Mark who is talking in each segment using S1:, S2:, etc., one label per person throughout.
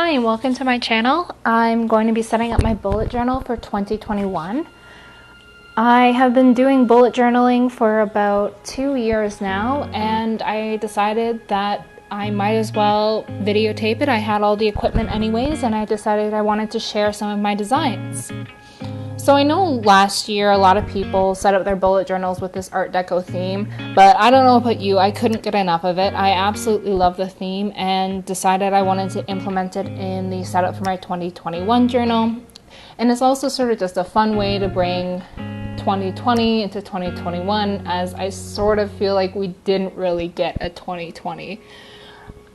S1: Hi and welcome to my channel. I'm going to be setting up my bullet journal for 2021. I have been doing bullet journaling for about 2 years now, and I decided that I might as well videotape it. I had all the equipment anyways, and I decided I wanted to share some of my designs. So I know last year a lot of people set up their bullet journals with this Art Deco theme, but I don't know about you, I couldn't get enough of it. I absolutely love the theme and decided I wanted to implement it in the setup for my 2021 journal. And it's also sort of just a fun way to bring 2020 into 2021, as I sort of feel like we didn't really get a 2020.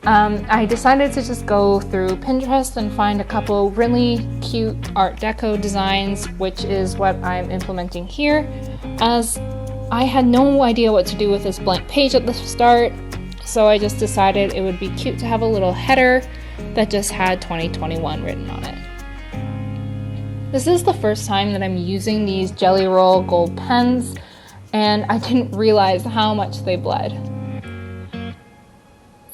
S1: I decided to just go through Pinterest and find a couple really cute Art Deco designs, which is what I'm implementing here, as I had no idea what to do with this blank page at the start, so I just decided it would be cute to have a little header that just had 2021 written on it. This is the first time that I'm using these Jelly Roll gold pens, and I didn't realize how much they bled.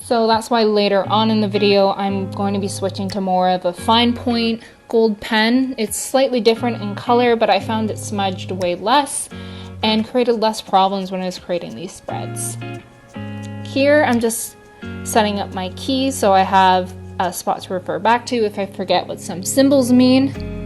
S1: So that's why later on in the video I'm going to be switching to more of a fine point gold pen. It's slightly different in color, but I found it smudged way less and created less problems when I was creating these spreads. Here I'm just setting up my keys so I have a spot to refer back to if I forget what some symbols mean.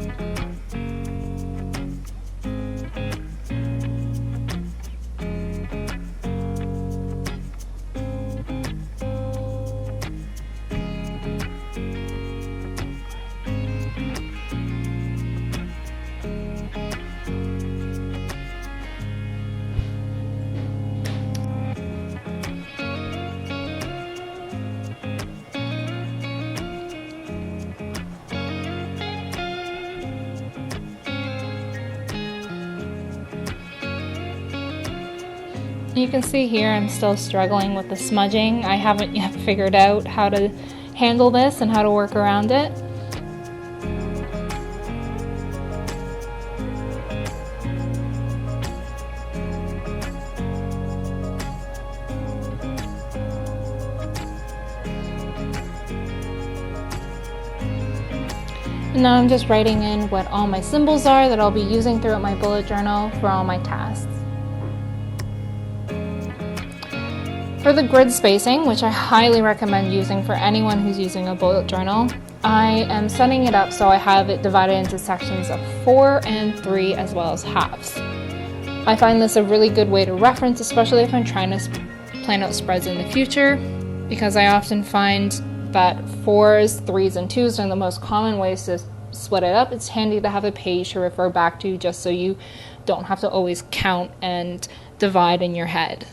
S1: You can see here I'm still struggling with the smudging. I haven't yet figured out how to handle this and how to work around it. And now I'm just writing in what all my symbols are that I'll be using throughout my bullet journal for all my tasks. For the grid spacing, which I highly recommend using for anyone who's using a bullet journal, I am setting it up so I have it divided into sections of 4 and 3 as well as halves. I find this a really good way to reference, especially if I'm trying to plan out spreads in the future, because I often find that 4s, 3s, and 2s are the most common ways to split it up. It's handy to have a page to refer back to just so you don't have to always count and divide in your head.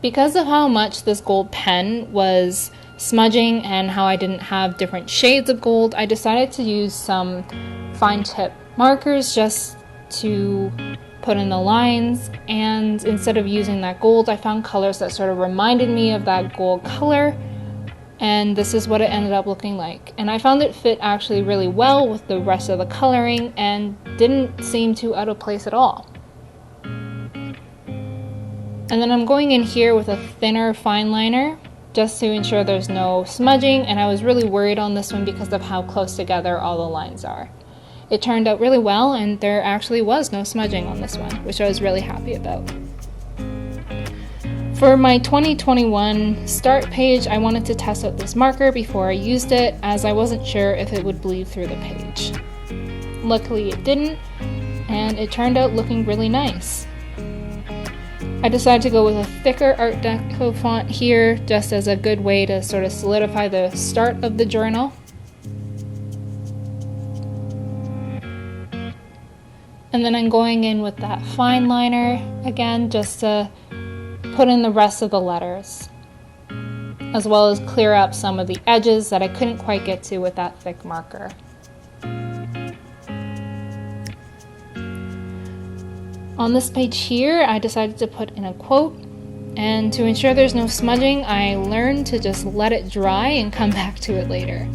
S1: Because of how much this gold pen was smudging and how I didn't have different shades of gold, I decided to use some fine tip markers just to put in the lines, and instead of using that gold, I found colors that sort of reminded me of that gold color, and this is what it ended up looking like. And I found it fit actually really well with the rest of the coloring and didn't seem too out of place at all. And then I'm going in here with a thinner fine liner just to ensure there's no smudging, and I was really worried on this one because of how close together all the lines are. It turned out really well, and there actually was no smudging on this one, which I was really happy about. For my 2021 start page, I wanted to test out this marker before I used it, as I wasn't sure if it would bleed through the page. Luckily it didn't, and it turned out looking really nice. I decided to go with a thicker Art Deco font here, just as a good way to sort of solidify the start of the journal. And then I'm going in with that fine liner again, just to put in the rest of the letters, as well as clear up some of the edges that I couldn't quite get to with that thick marker. On this page here, I decided to put in a quote, and to ensure there's no smudging, I learned to just let it dry and come back to it later.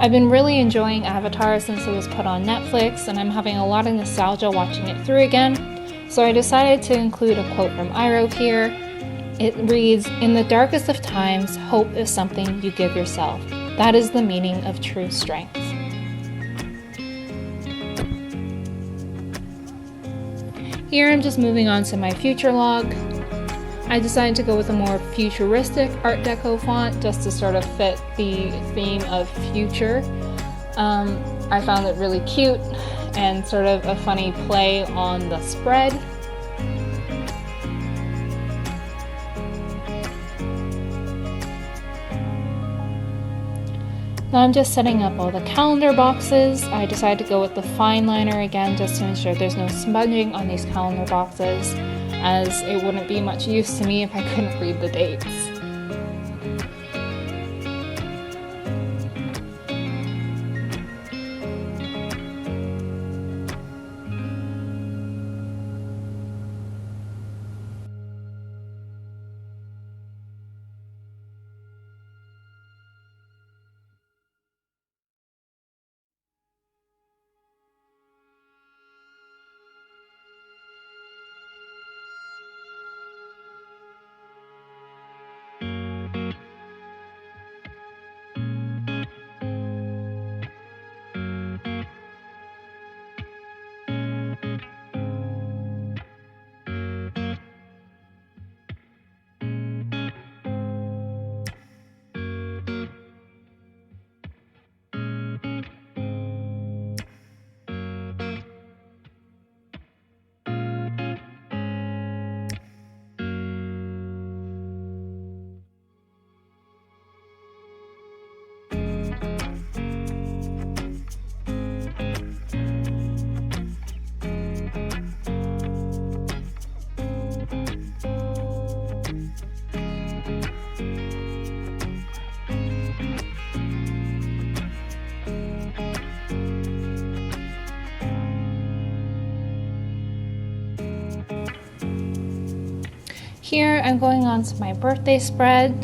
S1: I've been really enjoying Avatar since it was put on Netflix, and I'm having a lot of nostalgia watching it through again. So I decided to include a quote from Iroh here. It reads, "In the darkest of times, hope is something you give yourself. That is the meaning of true strength." Here I'm just moving on to my future log. I decided to go with a more futuristic Art Deco font just to sort of fit the theme of future. I found it really cute and sort of a funny play on the spread. Now I'm just setting up all the calendar boxes. I decided to go with the fine liner again just to ensure there's no smudging on these calendar boxes, as it wouldn't be much use to me if I couldn't read the dates. Here I'm going on to my birthday spread.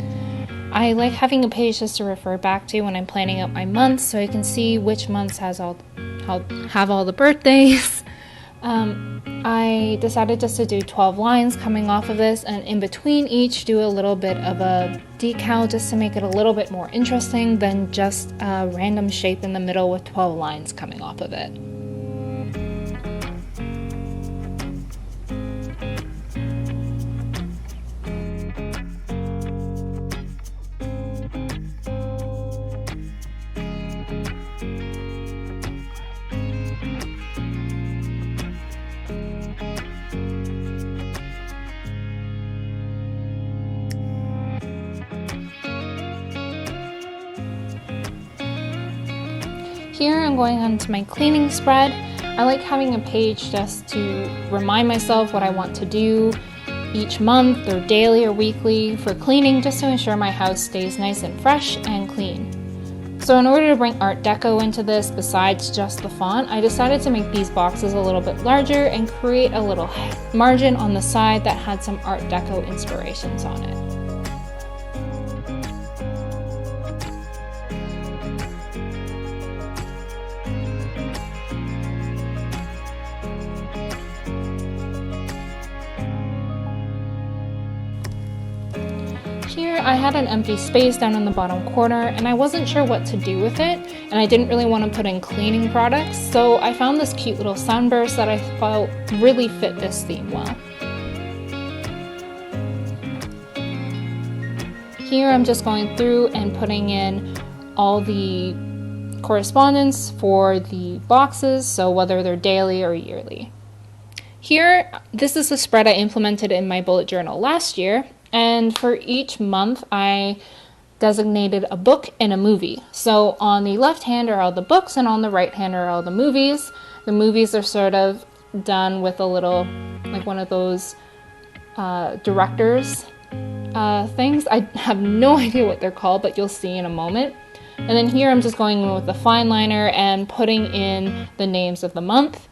S1: I like having a page just to refer back to when I'm planning out my months so I can see which months have all the birthdays. I decided just to do 12 lines coming off of this, and in between each do a little bit of a decal just to make it a little bit more interesting than just a random shape in the middle with 12 lines coming off of it. Here I'm going on to my cleaning spread. I like having a page just to remind myself what I want to do each month or daily or weekly for cleaning, just to ensure my house stays nice and fresh and clean. So in order to bring Art Deco into this besides just the font, I decided to make these boxes a little bit larger and create a little margin on the side that had some Art Deco inspirations on it. Here I had an empty space down in the bottom corner and I wasn't sure what to do with it, and I didn't really want to put in cleaning products, so I found this cute little sunburst that I felt really fit this theme well. Here I'm just going through and putting in all the correspondence for the boxes, so whether they're daily or yearly. Here, this is the spread I implemented in my bullet journal last year. And for each month, I designated a book and a movie. So on the left hand are all the books and on the right hand are all the movies. The movies are sort of done with a little, like one of those directors things. I have no idea what they're called, but you'll see in a moment. And then here I'm just going with the fine liner and putting in the names of the month.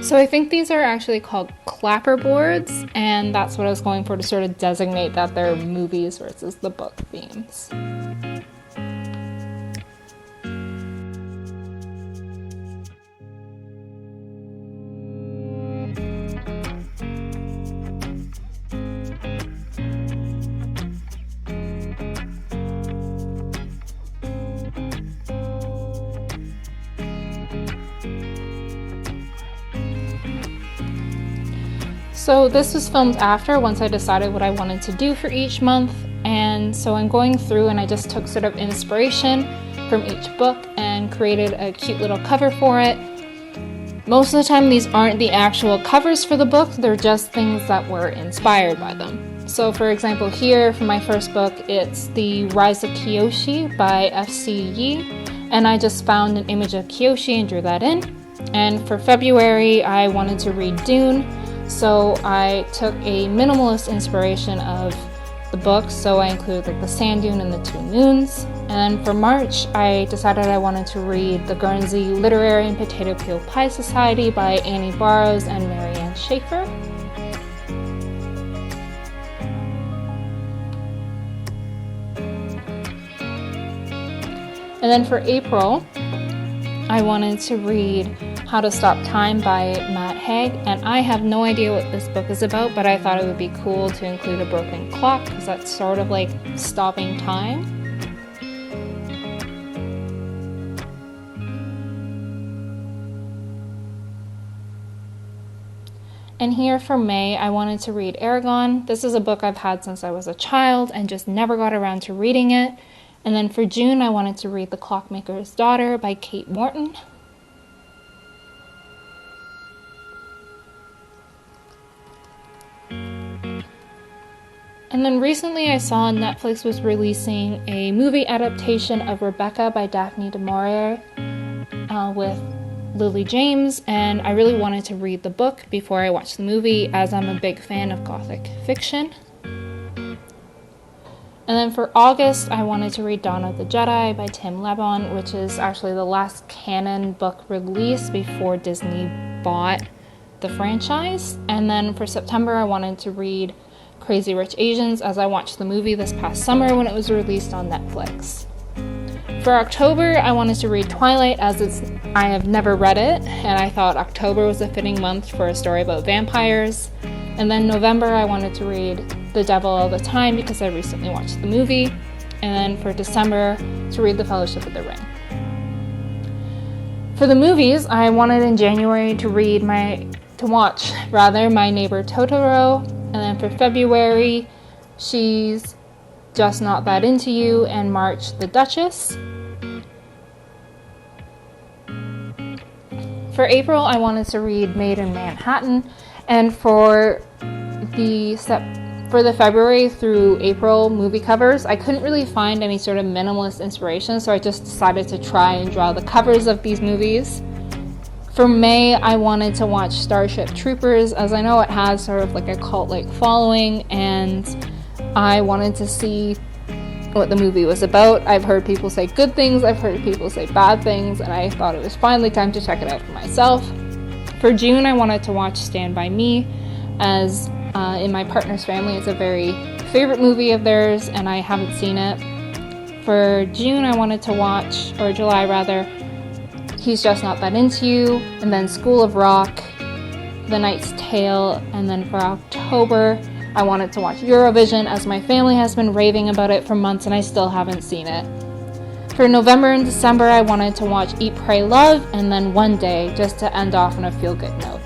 S1: So I think these are actually called clapperboards, and that's what I was going for to sort of designate that they're movies versus the book themes. So this was filmed after, once I decided what I wanted to do for each month, and so I'm going through and I just took sort of inspiration from each book and created a cute little cover for it. Most of the time these aren't the actual covers for the book, they're just things that were inspired by them. So for example here, for my first book, it's The Rise of Kyoshi by F.C. Yi, and I just found an image of Kyoshi and drew that in. And for February, I wanted to read Dune, so I took a minimalist inspiration of the book, so I included like the sand dune and the two moons. And for March, I decided I wanted to read The Guernsey Literary and Potato Peel Pie Society by Annie Barrows and Marianne Schaefer. And then for April, I wanted to read How to Stop Time by Matt Haig, and I have no idea what this book is about, but I thought it would be cool to include a broken clock because that's sort of like stopping time. And here for May, I wanted to read Aragon. This is a book I've had since I was a child and just never got around to reading it. And then for June, I wanted to read The Clockmaker's Daughter by Kate Morton. And then recently I saw Netflix was releasing a movie adaptation of Rebecca by Daphne du Maurier with Lily James, and I really wanted to read the book before I watched the movie as I'm a big fan of Gothic fiction. And then for August, I wanted to read Dawn of the Jedi by Tim Lebon, which is actually the last canon book released before Disney bought the franchise. And then for September, I wanted to read Crazy Rich Asians as I watched the movie this past summer when it was released on Netflix. For October, I wanted to read Twilight as I have never read it, and I thought October was a fitting month for a story about vampires. And then November, I wanted to read The Devil All the Time because I recently watched the movie. And then for December, to read The Fellowship of the Ring. For the movies, I wanted in January to watch My Neighbor Totoro. And then for February, She's Just Not That Into You, and March, The Duchess. For April, I wanted to read Made in Manhattan, and for the February through April movie covers, I couldn't really find any sort of minimalist inspiration, so I just decided to try and draw the covers of these movies. For May, I wanted to watch Starship Troopers, as I know it has sort of like a cult-like following, and I wanted to see what the movie was about. I've heard people say good things, I've heard people say bad things, and I thought it was finally time to check it out for myself. For June, I wanted to watch Stand By Me, as in my partner's family, it's a very favorite movie of theirs, and I haven't seen it. For June, I wanted to watch, or July rather, He's Just Not That Into You, and then School of Rock, The Knight's Tale, and then for October, I wanted to watch Eurovision, as my family has been raving about it for months and I still haven't seen it. For November and December, I wanted to watch Eat, Pray, Love, and then One Day, just to end off on a feel-good note.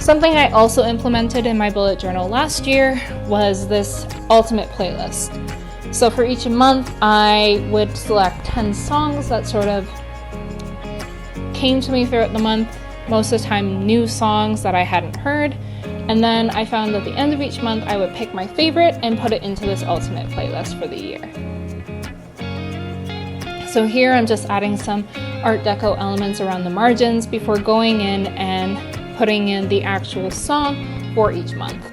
S1: Something I also implemented in my bullet journal last year was this ultimate playlist. So for each month, I would select 10 songs that sort of came to me throughout the month, most of the time new songs that I hadn't heard, and then I found at the end of each month I would pick my favorite and put it into this ultimate playlist for the year. So here I'm just adding some Art Deco elements around the margins before going in and putting in the actual song for each month.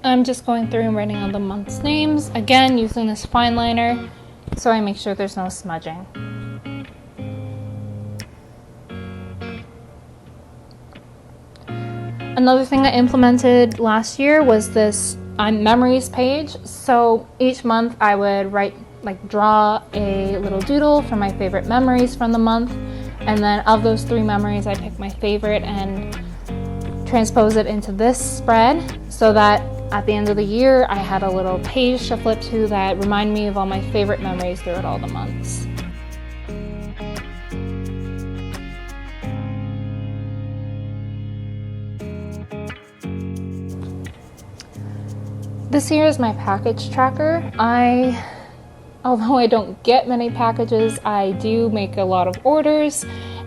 S1: I'm just going through and writing on the month's names, again using this fine liner so I make sure there's no smudging. Another thing I implemented last year was this memories page. So each month I would draw a little doodle for my favorite memories from the month, and then of those 3 memories I pick my favorite and transpose it into this spread so that at the end of the year I had a little page to flip to that remind me of all my favorite memories throughout all the months. This here is my package tracker. Although I don't get many packages, I do make a lot of orders,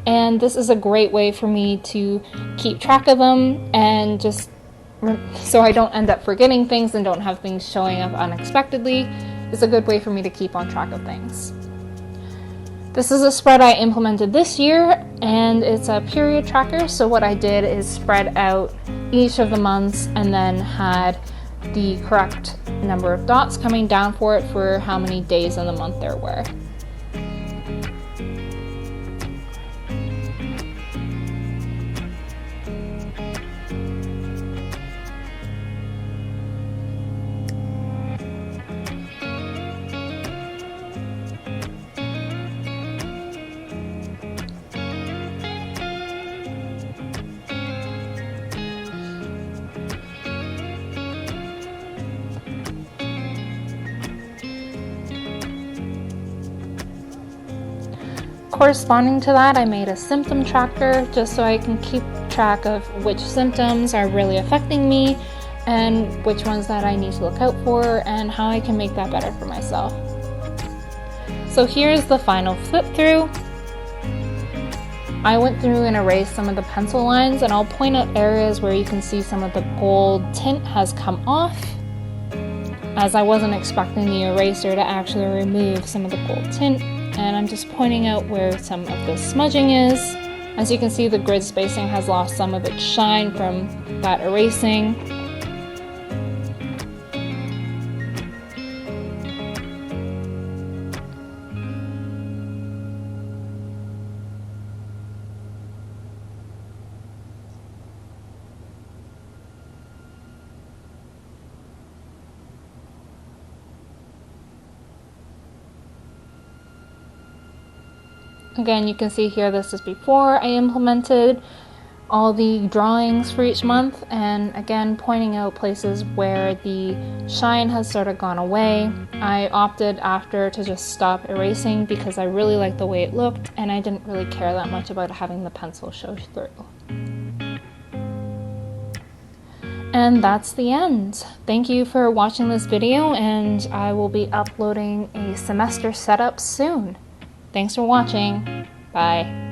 S1: and this is a great way for me to keep track of them and just so I don't end up forgetting things and don't have things showing up unexpectedly. It's a good way for me to keep on track of things. This is a spread I implemented this year, and it's a period tracker. So what I did is spread out each of the months and then had the correct number of dots coming down for it for how many days in the month there were. Corresponding to that, I made a symptom tracker just so I can keep track of which symptoms are really affecting me and which ones that I need to look out for and how I can make that better for myself. So here's the final flip through. I went through and erased some of the pencil lines, and I'll point out areas where you can see some of the gold tint has come off, as I wasn't expecting the eraser to actually remove some of the gold tint. And I'm just pointing out where some of the smudging is. As you can see, the grid spacing has lost some of its shine from that erasing. Again, you can see here this is before I implemented all the drawings for each month, and again pointing out places where the shine has sort of gone away. I opted after to just stop erasing because I really liked the way it looked and I didn't really care that much about having the pencil show through. And that's the end. Thank you for watching this video, and I will be uploading a semester setup soon. Thanks for watching. Bye.